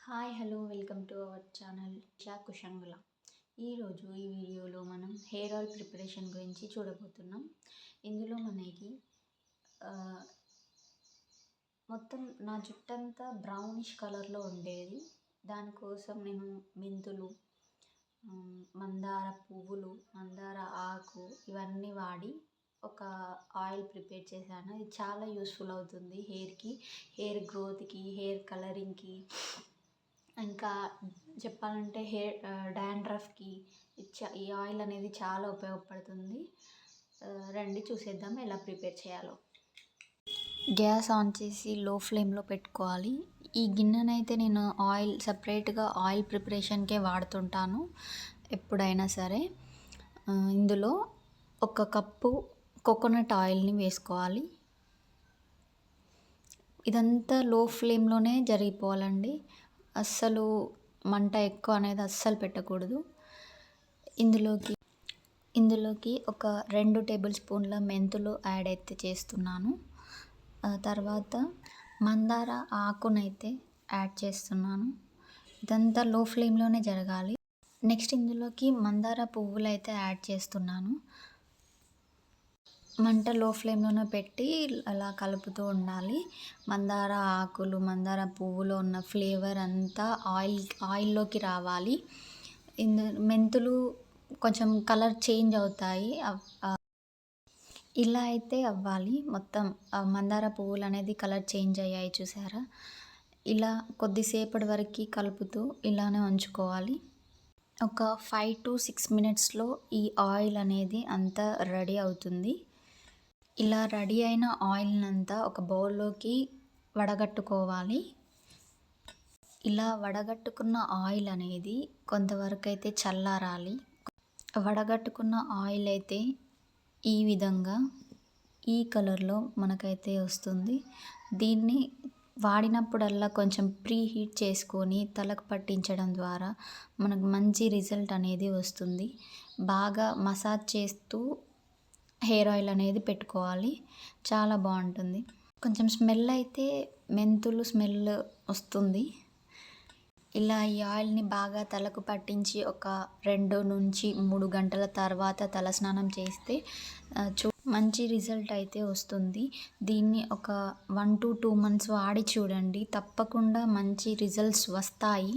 Hi hello welcome to our channel షా కుషంగుల. ఈరోజు ఈ వీడియోలో మనం హెయిర్ ఆయిల్ ప్రిపరేషన్ గురించి చూడబోతున్నాం. ఇందులో మనకి మొత్తం నా జుట్టంతా బ్రౌనిష్ కలర్లో ఉండేది. దానికోసం నేను మెంతులు, మందార పువ్వులు, మందార ఆకు ఇవన్నీ వాడి ఒక ఆయిల్ ప్రిపేర్ చేశాను. ఇది చాలా యూస్ఫుల్ అవుతుంది హెయిర్కి, హెయిర్ గ్రోత్కి, హెయిర్ కలరింగ్కి, ఇంకా చెప్పాలంటే హెయిర్ డాండ్రఫ్కి ఈ ఆయిల్ అనేది చాలా ఉపయోగపడుతుంది. రండి చూసేద్దాం ఎలా ప్రిపేర్ చేయాలో. గ్యాస్ ఆన్ చేసి లో ఫ్లేమ్లో పెట్టుకోవాలి. ఈ గిన్నెనైతే నేను సపరేట్గా ఆయిల్ ప్రిపరేషన్కే వాడుతుంటాను ఎప్పుడైనా సరే. ఇందులో 1 కప్పు కోకోనట్ ఆయిల్ని వేసుకోవాలి. ఇదంతా లో ఫ్లేమ్లోనే జరిగిపోవాలండి. అస్సలు మంట ఎక్కువ అనేది అస్సలు పెట్టకూడదు. ఇందులోకి ఒక 2 టేబుల్ స్పూన్ల మెంతులు యాడ్ అయితే చేస్తున్నాను. తర్వాత మందార ఆకునైతే యాడ్ చేస్తున్నాను. ఇదంతా లో ఫ్లేమ్లోనే జరగాలి. నెక్స్ట్ ఇందులోకి మందార పువ్వులు అయితే యాడ్ చేస్తున్నాను. మంట లో ఫ్లేమ్లోనే పెట్టి అలా కలుపుతూ ఉండాలి. మందార ఆకులు, మందార పువ్వులో ఉన్న ఫ్లేవర్ అంతా ఆయిల్లోకి రావాలి. మెంతులు కొంచెం కలర్ చేంజ్ అవుతాయి. ఇలా అయితే అవ్వాలి. మొత్తం మందార పువ్వులు అనేది కలర్ చేంజ్ అయ్యాయి చూసారా. ఇలా కొద్దిసేపటి వరకు కలుపుతూ ఇలానే ఉంచుకోవాలి. ఒక 5 to 6 మినిట్స్లో ఈ ఆయిల్ అనేది అంతా రెడీ అవుతుంది. ఇలా రెడీ అయిన ఆయిల్నంతా ఒక బౌల్లోకి వడగట్టుకోవాలి. ఇలా వడగట్టుకున్న ఆయిల్ అనేది కొంతవరకు అయితే చల్లారాలి. వడగట్టుకున్న ఆయిల్ అయితే ఈ విధంగా ఈ కలర్లో మనకైతే వస్తుంది. దీన్ని వాడినప్పుడల్లా కొంచెం ప్రీ హీట్ చేసుకొని తలకు పట్టించడం ద్వారా మనకు మంచి రిజల్ట్ అనేది వస్తుంది. బాగా మసాజ్ చేస్తూ హెయిర్ ఆయిల్ అనేది పెట్టుకోవాలి. చాలా బాగుంటుంది. కొంచెం స్మెల్ అయితే మెంతులు స్మెల్ వస్తుంది. ఇలా ఈ ఆయిల్ని బాగా తలకు పట్టించి ఒక 2 నుంచి 3 గంటల తర్వాత తలస్నానం చేస్తే మంచి రిజల్ట్ అయితే వస్తుంది. దీన్ని ఒక 1 to 2 months వాడి చూడండి, తప్పకుండా మంచి రిజల్ట్స్ వస్తాయి.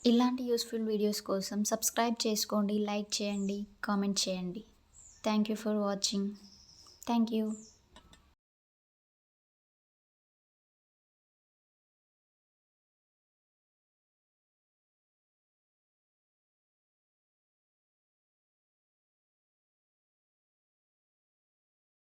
ఇలాంటి యూస్ఫుల్ వీడియోస్ కోసం సబ్స్క్రైబ్ చేసుకోండి, లైక్ చేయండి, కామెంట్ చేయండి. Thank you for watching. Thank you.